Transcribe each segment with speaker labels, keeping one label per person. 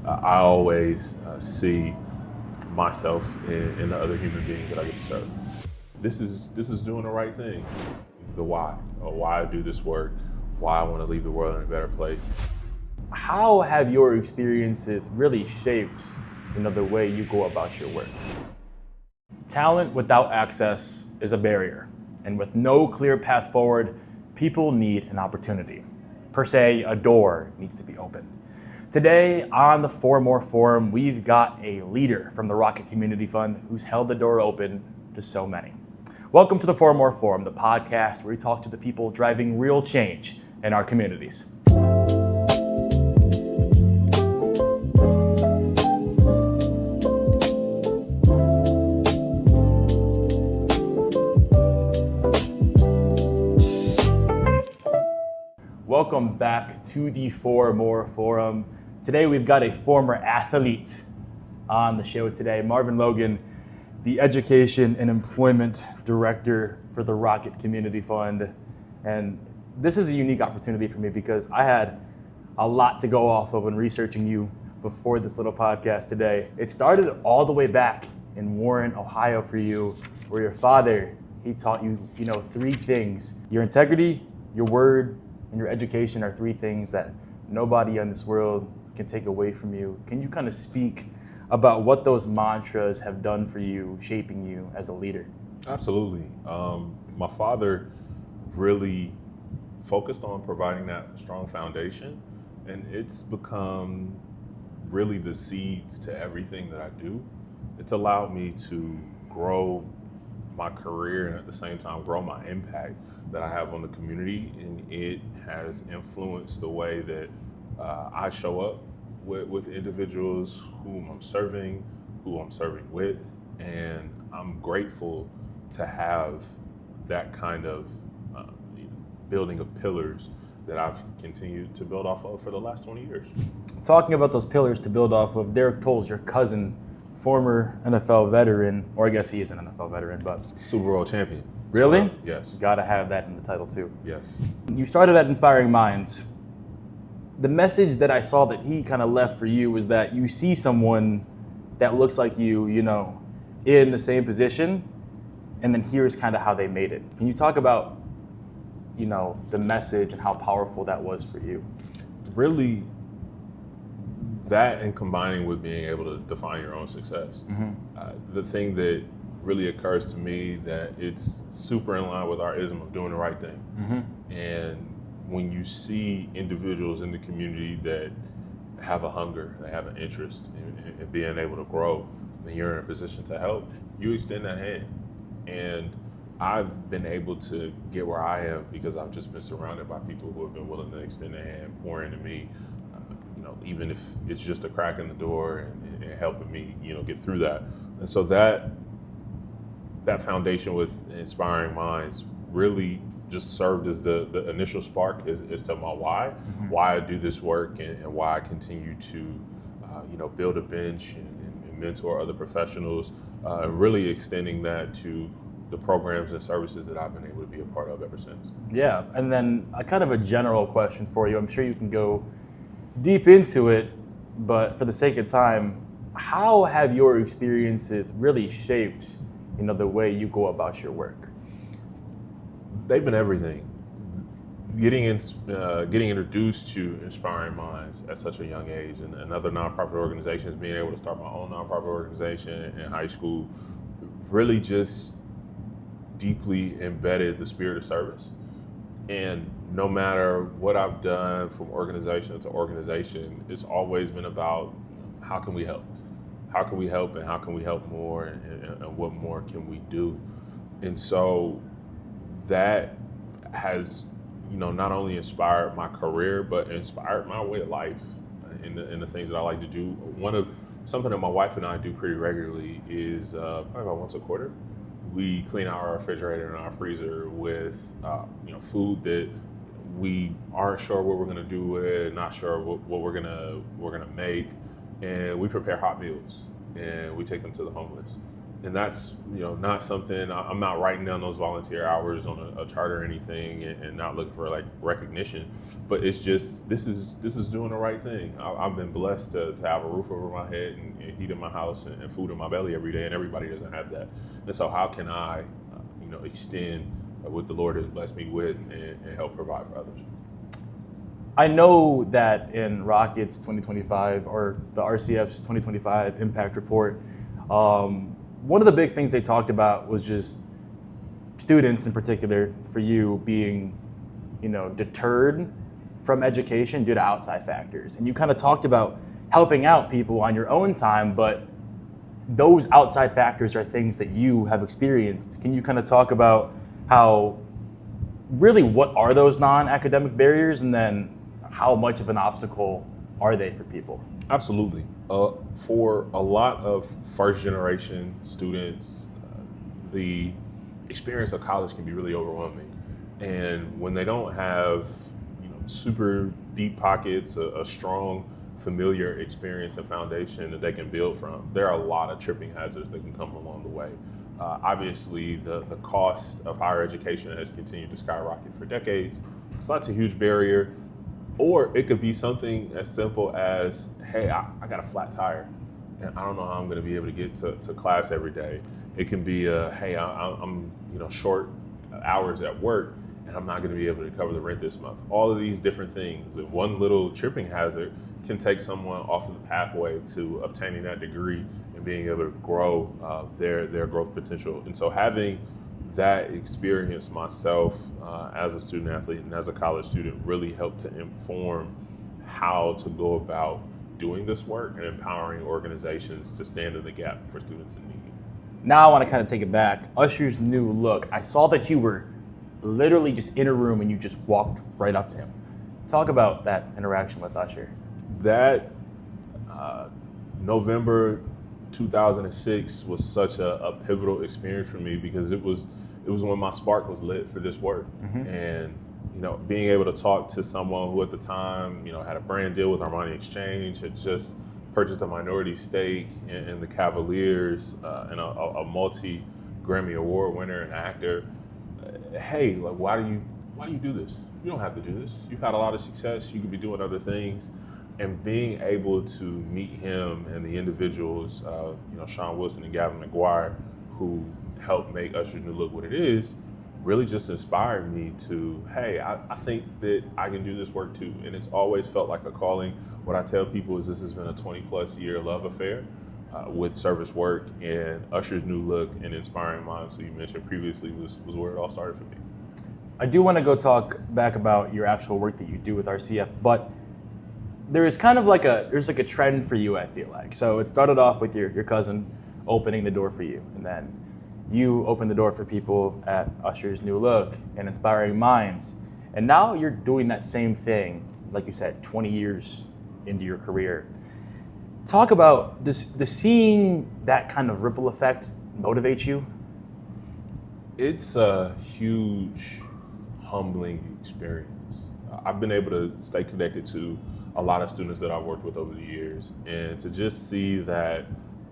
Speaker 1: I always see myself in the other human beings that I get to serve. This is doing the right thing. The why, or why I do this work, why I want to leave the world in a better place.
Speaker 2: How have your experiences really shaped, the way you go about your work? Talent without access is a barrier, and with no clear path forward, people need an opportunity. Per se, a door needs to be opened. Today on the For More Forum, we've got a leader from the Rocket Community Fund who's held the door open to so many. Welcome to the For More Forum, the podcast where we talk to the people driving real change in our communities. Welcome back to the For More Forum. Today we've got a former athlete on the show today, Marvin Logan, the Education and Employment Director for the Rocket Community Fund. And this is a unique opportunity for me because I had a lot to go off of when researching you before this little podcast today. It started all the way back in Warren, Ohio for you, where your father, he taught you, three things. Your integrity, your word, and your education are three things that nobody in this world can take away from you. Can you kind of speak about what those mantras have done for you, shaping you as a leader?
Speaker 1: Absolutely. My father really focused on providing that strong foundation, and it's become really the seeds to everything that I do. It's allowed me to grow my career and at the same time grow my impact that I have on the community, and it has influenced the way that I show up with individuals whom I'm serving, who I'm serving with, and I'm grateful to have that kind of building of pillars that I've continued to build off of for the last 20 years.
Speaker 2: Talking about those pillars to build off of, Derek Toles, your cousin, former NFL veteran, or I guess he is an NFL veteran, but
Speaker 1: Super Bowl champion.
Speaker 2: Really?
Speaker 1: Yes.
Speaker 2: Gotta have that in the title too.
Speaker 1: Yes.
Speaker 2: You started at Inspiring Minds. The message that I saw that he kind of left for you was that you see someone that looks like you, in the same position, and then here's kind of how they made it. Can you talk about, the message and how powerful that was for you?
Speaker 1: Really, that and combining with being able to define your own success. Mm-hmm. The thing that really occurs to me that it's super in line with our ism of doing the right thing. Mm-hmm. And when you see individuals in the community that have a hunger, they have an interest in being able to grow, then you're in a position to help, you extend that hand. And I've been able to get where I am because I've just been surrounded by people who have been willing to extend their hand, pour into me, even if it's just a crack in the door and helping me, get through that. And so that foundation with Inspiring Minds really just served as the initial spark as to my why, mm-hmm. why I do this work and why I continue to, build a bench and mentor other professionals, really extending that to the programs and services that I've been able to be a part of ever since.
Speaker 2: Yeah, and then a kind of a general question for you. I'm sure you can go deep into it, but for the sake of time, how have your experiences really shaped, the way you go about your work?
Speaker 1: They've been everything. Getting introduced to Inspiring Minds at such a young age, and other nonprofit organizations, being able to start my own nonprofit organization in high school, really just deeply embedded the spirit of service. And no matter what I've done from organization to organization, it's always been about how can we help? How can we help, and how can we help more, and what more can we do? And so that has, not only inspired my career, but inspired my way of life in the things that I like to do. Something that my wife and I do pretty regularly is probably about once a quarter. We clean out our refrigerator and our freezer with food that we aren't sure what we're gonna do with it, not sure what we're gonna make, and we prepare hot meals and we take them to the homeless. And that's not something I'm not writing down those volunteer hours on a chart or anything, and not looking for like recognition, but it's just this is doing the right thing. I've been blessed to have a roof over my head and heat in my house and food in my belly every day, and everybody doesn't have that. And so how can I extend what the Lord has blessed me with and help provide for others?
Speaker 2: I know that in Rocket's 2025 or the RCF's 2025 impact report, one of the big things they talked about was just students in particular, for you, being, deterred from education due to outside factors. And you kind of talked about helping out people on your own time, but those outside factors are things that you have experienced. Can you kind of talk about how, really, what are those non-academic barriers, and then how much of an obstacle are they for people?
Speaker 1: Absolutely. For a lot of first generation students, the experience of college can be really overwhelming. And when they don't have super deep pockets, a strong familiar experience and foundation that they can build from, there are a lot of tripping hazards that can come along the way. Obviously, the cost of higher education has continued to skyrocket for decades. So that's a huge barrier. Or it could be something as simple as, hey, I got a flat tire and I don't know how I'm going to be able to get to class every day. It can be hey, I'm short hours at work and I'm not going to be able to cover the rent this month. All of these different things, and one little tripping hazard can take someone off of the pathway to obtaining that degree and being able to grow their growth potential. And so having that experience myself as a student athlete and as a college student really helped to inform how to go about doing this work and empowering organizations to stand in the gap for students in need.
Speaker 2: Now I want to kind of take it back. Usher's New Look. I saw that you were literally just in a room and you just walked right up to him. Talk about that interaction with Usher.
Speaker 1: That November 2006 was such a pivotal experience for me, because it was when my spark was lit for this work. Mm-hmm. And being able to talk to someone who at the time had a brand deal with Armani Exchange, had just purchased a minority stake in the Cavaliers, and a multi-Grammy Award winner and actor. Hey, like, why do you do this? You don't have to do this. You've had a lot of success. You could be doing other things. And being able to meet him and the individuals, Sean Wilson and Gavin McGuire, who helped make Usher's New Look what it is, really just inspired me to, hey, I think that I can do this work too. And it's always felt like a calling. What I tell people is this has been a 20+ year love affair with service work, and Usher's New Look and Inspiring Minds, who you mentioned previously, was where it all started for me.
Speaker 2: I do want to go talk back about your actual work that you do with RCF, but there's kind of like a trend for you, I feel like. So it started off with your cousin opening the door for you, and then you opened the door for people at Usher's New Look and Inspiring Minds. And now you're doing that same thing, like you said, 20 years into your career. Talk about, does seeing that kind of ripple effect motivate you?
Speaker 1: It's a huge, humbling experience. I've been able to stay connected to a lot of students that I've worked with over the years, and to just see that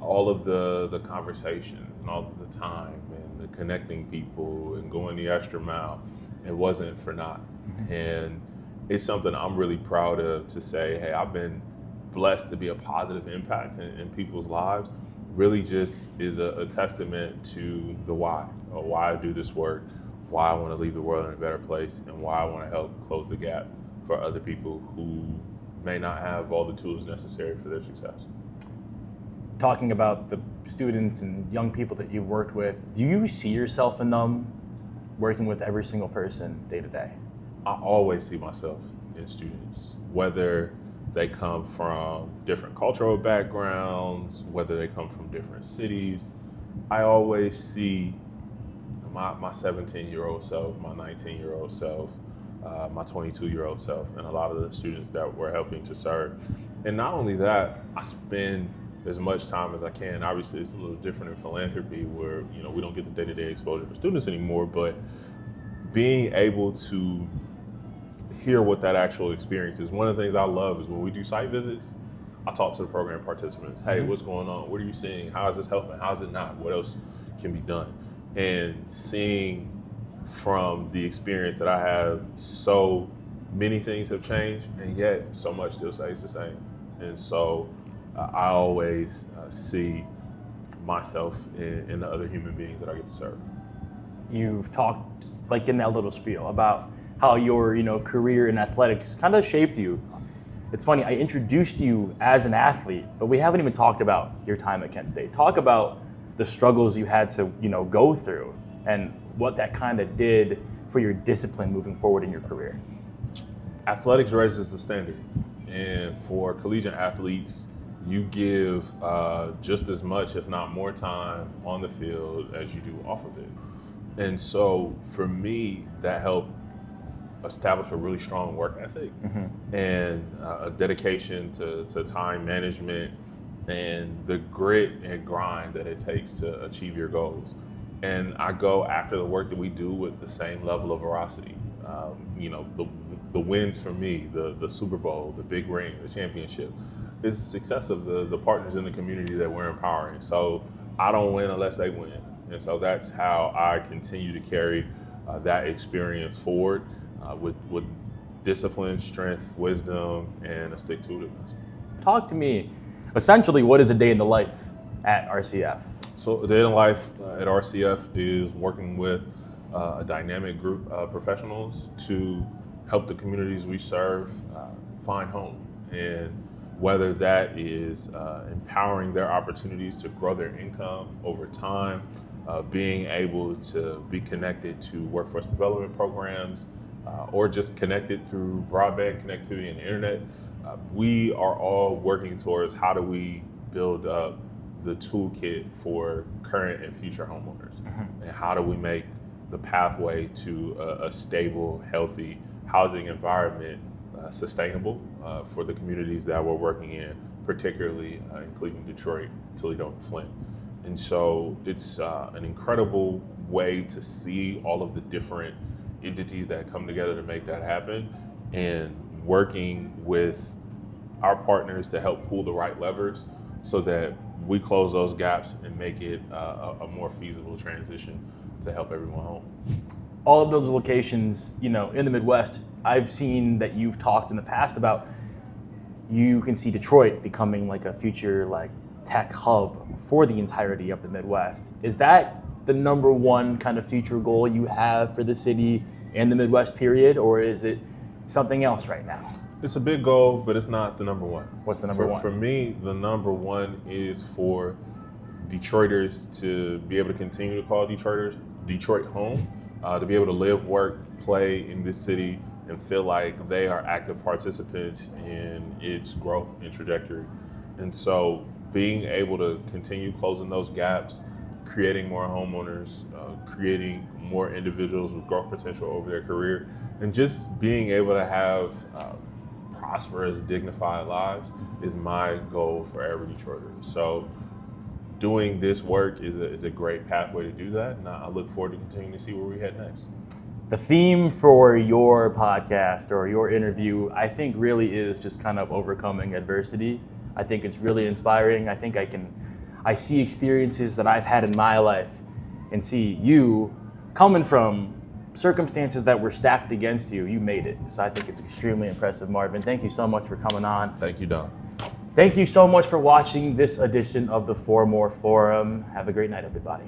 Speaker 1: all of the conversations and all of the time and the connecting people and going the extra mile, it wasn't for naught. Mm-hmm. And it's something I'm really proud of, to say, hey, I've been blessed to be a positive impact in people's lives. Really just is a testament to the why I do this work, why I want to leave the world in a better place, and why I want to help close the gap for other people who may not have all the tools necessary for their success.
Speaker 2: Talking about the students and young people that you've worked with, do you see yourself in them working with every single person day to day?
Speaker 1: I always see myself in students, whether they come from different cultural backgrounds, whether they come from different cities. I always see my 17-year-old self, my 19-year-old self, my 22-year-old self, and a lot of the students that we're helping to serve. And not only that, I spend as much time as I can. Obviously, it's a little different in philanthropy, where we don't get the day-to-day exposure for students anymore, but being able to hear what that actual experience is. One of the things I love is when we do site visits, I talk to the program participants. Hey, what's going on? What are you seeing? How is this helping? How is it not? What else can be done? And seeing from the experience that I have, so many things have changed, and yet so much still stays the same. And so I always see myself in the other human beings that I get to serve.
Speaker 2: You've talked, like in that little spiel, about how your career in athletics kind of shaped you. It's funny, I introduced you as an athlete, but we haven't even talked about your time at Kent State. Talk about the struggles you had to go through and what that kind of did for your discipline moving forward in your career.
Speaker 1: Athletics raises the standard, and for collegiate athletes, you give just as much, if not more time on the field as you do off of it. And so for me, that helped establish a really strong work ethic and a dedication to time management and the grit and grind that it takes to achieve your goals. And I go after the work that we do with the same level of veracity. The wins for me, the Super Bowl, the big ring, the championship, is the success of the partners in the community that we're empowering. So I don't win unless they win. And so that's how I continue to carry that experience forward with discipline, strength, wisdom, and a stick-to-itiveness.
Speaker 2: Talk to me, essentially, what is a day in the life at RCF?
Speaker 1: So a day in the life at RCF is working with a dynamic group of professionals to help the communities we serve find home. And whether that is empowering their opportunities to grow their income over time, being able to be connected to workforce development programs, or just connected through broadband connectivity and the internet, we are all working towards how do we build up the toolkit for current and future homeowners, and how do we make the pathway to a stable, healthy housing environment sustainable for the communities that we're working in, particularly in Cleveland, Detroit, Toledo, and Flint. And so it's an incredible way to see all of the different entities that come together to make that happen, and working with our partners to help pull the right levers so that we close those gaps and make it a more feasible transition to help everyone home.
Speaker 2: All of those locations, in the Midwest, I've seen that you've talked in the past about, you can see Detroit becoming like a future tech hub for the entirety of the Midwest. Is that the number one kind of future goal you have for the city and the Midwest period, or is it something else right now?
Speaker 1: It's a big goal, but it's not the number one.
Speaker 2: What's the number one?
Speaker 1: For me, the number one is for Detroiters to be able to continue to call Detroit home, to be able to live, work, play in this city and feel like they are active participants in its growth and trajectory. And so being able to continue closing those gaps, creating more homeowners, creating more individuals with growth potential over their career, and just being able to have prosperous, dignified lives is my goal for every Detroiter. So doing this work is a great pathway to do that, and I look forward to continuing to see where we head next.
Speaker 2: The theme for your podcast or your interview, I think really is just kind of overcoming adversity. I think it's really inspiring. I think I see experiences that I've had in my life and see you coming from circumstances that were stacked against you. You made it. So I think it's extremely impressive, Marvin. Thank you so much for coming on.
Speaker 1: Thank you, Don.
Speaker 2: Thank you so much for watching this edition of the For More Forum. Have a great night, everybody.